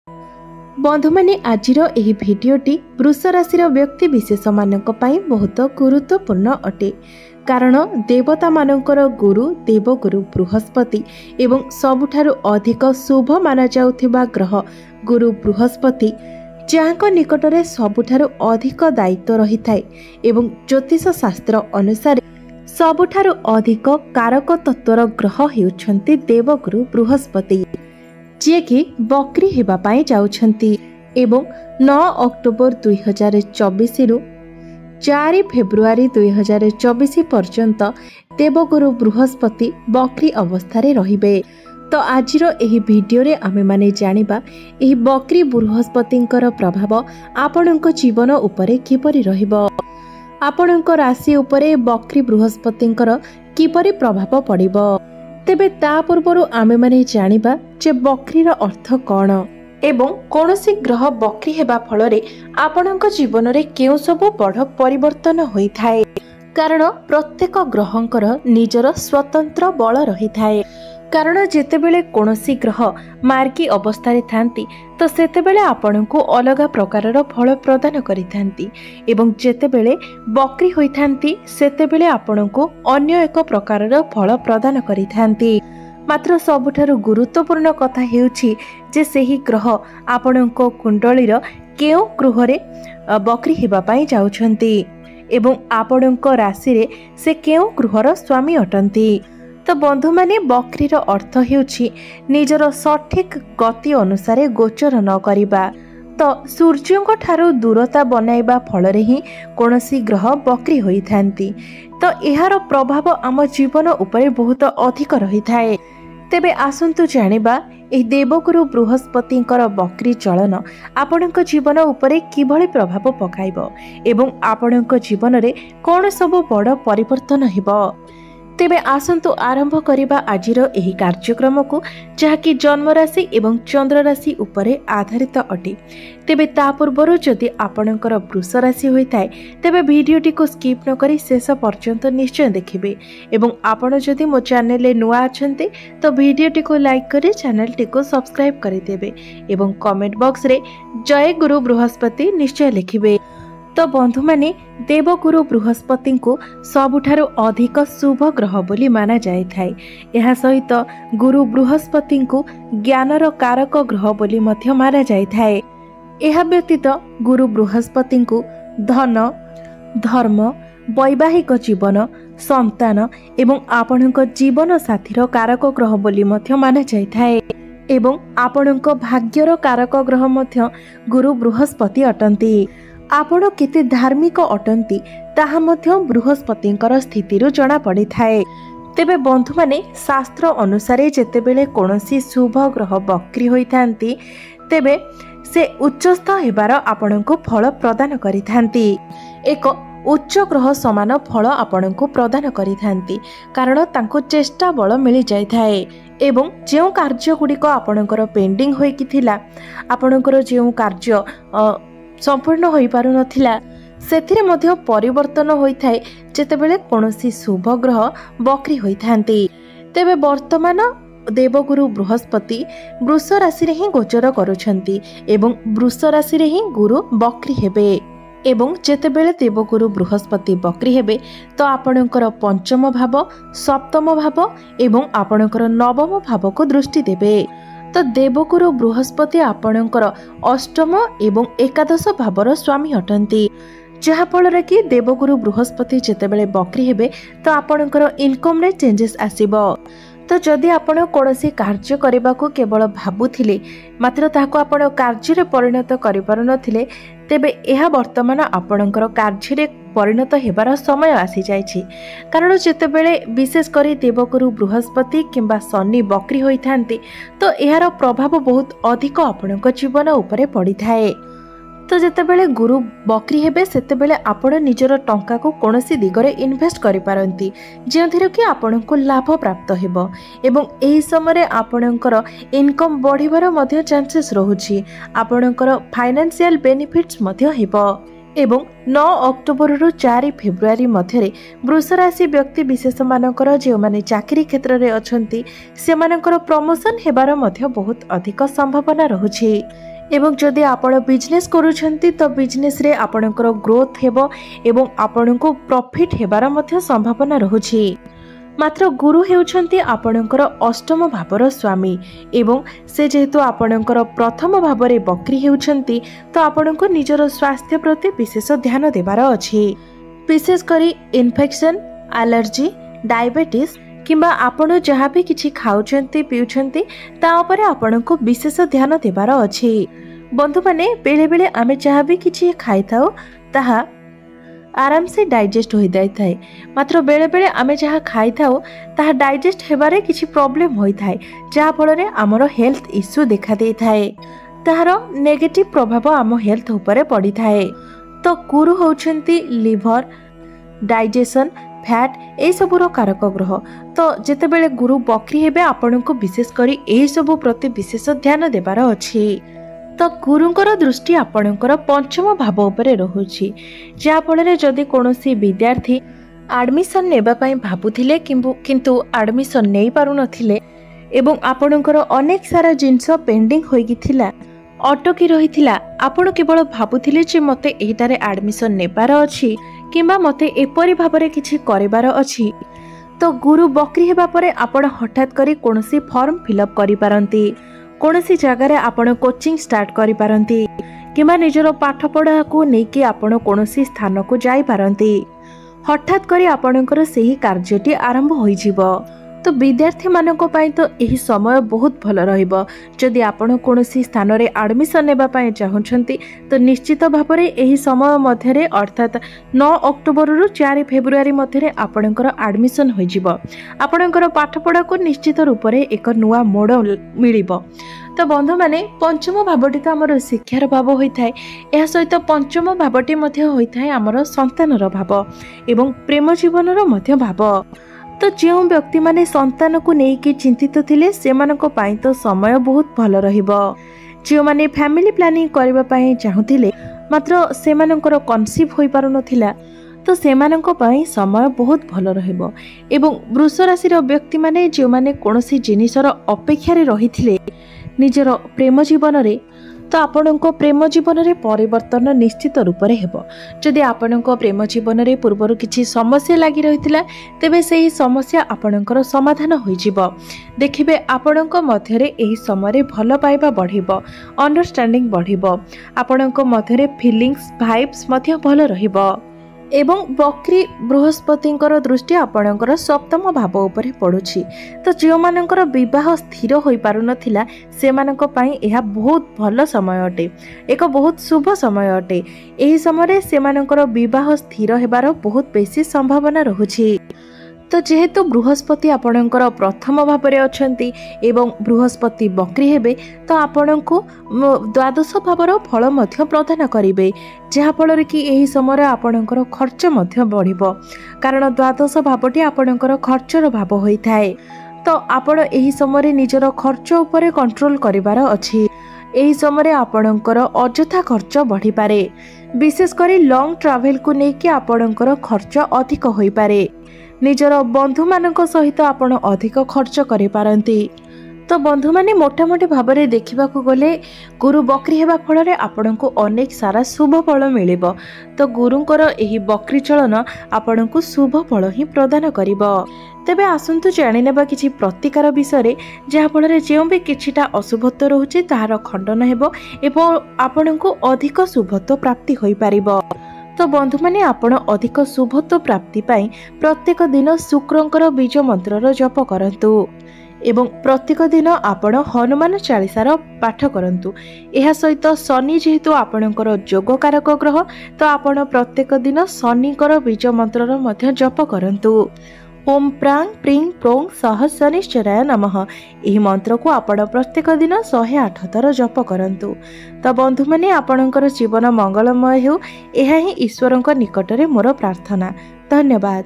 बंधु माने आजिर एही भिडियोटी वृष राशि व्यक्ति विशेष मानक पई बहुत गुरुत्वपूर्ण अटे। कारण देवता मानकर गुरु देवगुरु बृहस्पति एवं सबुठारु अधिक शुभ माना जाउथिबा ग्रह गुरु बृहस्पति जाहां निकटरे सबुठारु अधिक दायित्व रही थाए एवं ज्योतिष शास्त्र अनुसार सबुठारु अधिक कारक तत्वर ग्रह हेउछंती देवगुरु बृहस्पति जे कि बकरी हेबा पाए जाउछंती एवं 9 अक्टोबर 2024 रु 4 फेब्रुआरी 2024 पर्यंत देवगुरु बृहस्पति बकरी अवस्था रहिबे। तो आजिर एही भिडियो रे आमे माने जानिबा एही बकरी बृहस्पतिंकर प्रभाव आपणक जीवन उपरे किपरि रहिबो, आपणक राशि उपरे बकरी बृहस्पतिंकर किपरि प्रभाव पड़िबो। तेबे ता पूर्वरु आमे माने जानिबा जे बकरीर अर्थ कौन एवं कौनसी ग्रह बकरी हेबा फलरे आपणक जीवन रे केउ सब बड़ परिवर्तन होई थाए। कारण प्रत्येक ग्रहंकर निजर स्वतंत्र बल रही थाए। कारण जेतेबेले कौनसी ग्रह मार्गी अवस्था थांती तो सेतेबेले आपणको अलगा प्रकारर फल प्रदान करिथांती एवं जेतेबेले बकरी होई थांती सेतेबेले आपणको अन्य एक प्रकारर फल प्रदान करिथांती। मात्र सबुठारु गुरुत्वपूर्ण कथा हेउछि जे सेही ग्रह आपणको कुंडलीर केउ ग्रहरे बकरी हेबा पई जाउछंती एवं आपणको राशि रे से केउ ग्रहर स्वामी अटंती। तो बंधु माने बकरीर अर्थ हेउछि निजर सठिक गति अनुसार गोचर न करिबा। तो सूर्यंक ठारू दूरता बनाइबा फलरे ही कोनोसी ग्रह बकरी होई थांती। तो एहार प्रभाव आम जीवन उपरे बहुत अधिक रही थाए। तेबे आसंतु जानिबा एही देवगुरु बृहस्पतिंकर बकरी चलन आपणक जीवन उपरे किभଳି प्रभाव पकाइबो एवं आपणक जीवन रे कोन सब बड़ परिवर्तन हेबो। तेबे आसंतु आरंभ करिबा आजिर एही कार्यक्रम को जहाँकि जन्म राशि एवं चंद्र राशि उपरे आधारित अटे। तेबे ता पूर्वरु जदि आपणकर वृष राशि होइताय तेबे भिडियोटी को स्किप न करी शेष पर्यंत निश्चय देखिबे एवं आपण जदि मो चैनल ले नुआ अछंते तो भिडियोटी को लाइक करी चैनल टी को सब्सक्राइब करि देबे एवं कमेंट बॉक्स रे जय गुरु बृहस्पति निश्चय लिखिबे। तो बंधु माने देवगुरु बृहस्पति को सबुठारु अधिक शुभ ग्रह बोली माना जाय थाए। एहा सहित गुरु बृहस्पति को ज्ञानर कारक ग्रह बोली मध्य माना जाय थाए। एहा व्यतीत गुरु बृहस्पति को धन धर्म वैवाहिक जीवन संतान एवं आपणक जीवन साथीर कारक ग्रह बोली मध्य माना जाय थाए एवं आपणक भाग्यर कारक ग्रह मध्य गुरु बृहस्पति अटंती। आपण केते धार्मिक अटंती ताहा मध्य बृहस्पतिंकर स्थितिरु जणा पड़ी थाए। तेबे बंधु माने शास्त्र अनुसारे जेतेबेले कोनोसी शुभ ग्रह बकरी होई थांती तेबे से उच्चस्थ हेबार आपणको फल प्रदान करिथांती। एक उच्च ग्रह समान फल आपणको प्रदान करिथांती कारण तांको चेष्टा बल मिली जाय थाए एवं जेउ कार्य गुडिक आपणकर पेंडिंग होई कि थिला आपणकर जेउ कार्य संपूर्ण होई पारु नथिला सेथिरे मध्य परिवर्तन होई थाए जेतेबेले कोनोसी शुभ ग्रह बकरी होई थांती। तेबे वर्तमान देवगुरु बृहस्पति वृष राशि रे ही गोचर करूछंती एवं वृष राशि रे ही गुरु बकरी हेबे एवं जेतेबेले देवगुरु बृहस्पति बकरी हेबे तो आपणकर पंचम भाव सप्तम भाव एवं आपणकर नवम भाव को दृष्टि देबे। तो देवगुरु बृहस्पति आपणकर अष्टम एवं एकादश भावर स्वामी अटंती जहा फल कि देवगुरु बृहस्पति जेतेबेले बकरी हेबे तो आपणकर इनकम रे चेंजेस आसीबो। तो जदि आपण कोनोसी कार्य करबा को केवल भाबुथिले मात्र ताको आपण कार्य रे परिणत करि पारु नथिले तेबे एहा वर्तमान आपणकर कार्य रे परिणत हेबार समय आसी जायछि। कारण जेतेबेले विशेष करी देवगुरु बृहस्पति किंबा शनि बकरी होई थांती तो एहार प्रभाव बहुत अधिक आपणक जीवन उपरे पड़ी थाए। तो जेतेबेले गुरु बकरी हेबे सेतेबेले आपण निजर टंका को कोनोसी दिगरे इन्वेस्ट करि पारंती जेंथिरे कि आपणको लाभ प्राप्त हेबो एवं एही समय आपणकर इनकम बढ़िबार मध्य चांसेस रहुछि। आपणकर फाइनेंशियल बेनिफिट्स मध्य हेबो एवं 9 अक्टोबर रु 4 फेब्रुआरी मध्य वृष राशि व्यक्ति विशेष मानकर जो माने चाकरी क्षेत्र में अछंती सेमानकर प्रमोशन हेबार मध्य बहुत अधिक संभावना रहुछि एवं जदि आपण बिजनेस करूछंती तो बिजनेस रे आपणकर ग्रोथ हेबो एवं आपणको प्रॉफिट हेबार मध्य संभावना रहुछि। मात्र गुरु हेउछंती आपणकर अष्टम भावर स्वामी एवं से जेहेतु आपणकर प्रथम भावरे बक्री हेउछंती तो आपणको निजर स्वास्थ्य प्रति विशेष ध्यान देबार अछि। विशेष करी इन्फेक्शन, एलर्जी, डायबिटीज किंबा आपण जहाँ भी किछि खाउछंती पिउछंती ता उपरे आपणको विशेष ध्यान देबार अछि। बंधु माने बेले बेले आमे जहाँ भी किछि खाइथाउ ताहा आराम से डाइजेस्ट हो जाए थाए, मात्र बेले बेले आमे जहाँ खाइथाउ ताहा डाइजेस्ट हेबारे किछि प्रॉब्लम होई थाए जहाँ फल रे हमरो हेल्थ इश्यू देखा दे थाए, ताहार नेगेटिव प्रभाव आम हेल्थ उपरे पड़ी थाए। तो गुरु होउछंती लिवर, डाइजेशन, फैट ए सबुर कारक ग्रह। तो जेतेबेले गुरु बक्री हेबे आपनको विशेष करी ए सबु प्रति विशेष ध्यान देबार अछि। तो गुरुंकर दृष्टि आपणकर पंचम भाव उपरे रहुछि, जहा फल जदि कोनोसी विद्यार्थी एडमिशन नेबा पई भाबुथिले किंतु एडमिशन नै पारु नथिले एवं आपणकर अनेक सारा जिंस पेंडिंग होई थिला, अटकी रहिथिला, आपण केवल भाबुथिले जे मते एटारे एडमिशन नेबार अछि किंबा मते एपरि भाबरे किछि करिबार अछि, तो गुरु बक्री हेबा परे आपण हठात करी कोनोसी फॉर्म फिलअप करि पारंती, कोनोसी जगह रे आपण कोचिंग स्टार्ट करि पारंती किंबा निजर पाठ पढ़ा को नेकी आपण कोनोसी स्थान को जाई पारंती। हठात करी आपणकर सेही कार्यटी आरंभ होई जिवो। तो विद्यार्थी मानक पई तो एही समय बहुत भल रहिबो। जदि आपण कोनोसी स्थान रे एडमिशन नेबा पई चाहुछंती तो निश्चित भाबरे एही समय मध्य रे अर्थात 9 अक्टोबर रु 4 फेब्रुआरी मध्य रे आपणकर एडमिशन होई जिवो। आपणकर पाठ पढ़ा को निश्चित रूप रे एक नुवा मोड़ मिलिबो। तो बंधु माने पंचम भावटी तो आमर शिक्षार भाव होई थाए, एहा सहित पंचम भावटी मध्य होई थाए आमर संतानर भाव एवं प्रेम जीवनर मध्य भाव। तो जो व्यक्ति माने संतान को नेकी चिंतित थिले सेमानक पई तो समय बहुत भल रहिबो। जो माने फैमिली प्लानिंग करबा पई चाहुथिले मात्र सेमानकर कन्सीव होई पारु नथिला तो सेमानक पई समय बहुत भल रहिबो। एवं वृष राशि व्यक्ति माने जो माने कोनोसी जिनिसर अपेक्षा रे रहिथिले निजर प्रेम जीवन रे तो आपणको प्रेम जीवन रे परिवर्तन निश्चित रूप रे हेबो। जदि आपणको प्रेम जीवन रे पूर्वरु किछि समस्या लागि रहितिला तेबे सेही समस्या आपणकर समाधान होई जिवो। देखिबे आपणको मध्य रे एही समय रे भल पाइबा बढ़िबो, अंडरस्टैंडिंग बढ़िबो, आपणको मध्य रे फीलिंग्स भाइब्स मध्य भल रहिबो। एवं बक्री बृहस्पतिंकर दृष्टि आपणकर सप्तम भाव उपरे पड़ुछि। तो जो मानकर विवाह स्थिर होई पारु नथिला सेमानक पई एहा बहुत भल समय अटे, एक बहुत शुभ समय अटे। एही समय रे सेमानकर विवाह स्थिर हेबार बहुत बेसी संभावना रहुछि। तो जेहेतु बृहस्पति आपणकर प्रथम भावरे अछंती एवं बृहस्पति बक्री हेबे तो आपणको द्वादश भावर फल मध्य प्रदान करिवे, जहा फल कि एही समय आपणकर खर्च मध्य बढ़िबो, कारण द्वादश भावटी आपणकर खर्चर भाव होई थाए। तो आपण एही समय निजर खर्च उपरे कंट्रोल करिवार अछि। एही समय आपणकर अजथा खर्च बढ़ी पारे, विशेष करी लॉन्ग ट्रैवल को नेकी आपणकर खर्च अधिक होई पारे। निजर बंधु मानक सहित आपण अधिक खर्च करि पारंती। तो बंधु माने मोटामोटी भाबरे देखिबाकू गले गुरु बक्री हेबा फल रे आपणको अनेक सारा शुभ फल मिलिबो। तो गुरुंकर एही बक्री चलन आपणको शुभ फल ही प्रदान करिबो। तेबे आसंतु जानि नेबा किछि प्रतिकार विषय जहा फल रे जेउ भी किछिटा अशुभत्व रहउछि ताहार खंडन हेबो एवं आपणको अधिक शुभत्व प्राप्ति होई पारिबो। तो बंधु माने आपण अधिक शुभत्व प्राप्ति पाई प्रत्येक दिन शुक्रंकर बीज मंत्रर जप करंतु एवं प्रत्येक दिन आपण हनुमान चालीसार पाठ करंतु। एहा सहित शनि जेहेतु आपणकर जोगकारक ग्रह तो आपण प्रत्येक दिन शनिकर बीज मंत्रर मध्य जप करंतु। ओम प्रांग प्रिंग प्रोंग सह शनिश्चराय नमः एही मंत्र को आपण प्रत्येक दिन 108 थर जप करंतु। तो बंधु माने आपणकर जीवन मंगलमय हेउ, एहा ही ईश्वरଙ୍କ निकटरे मोर प्रार्थना। धन्यवाद।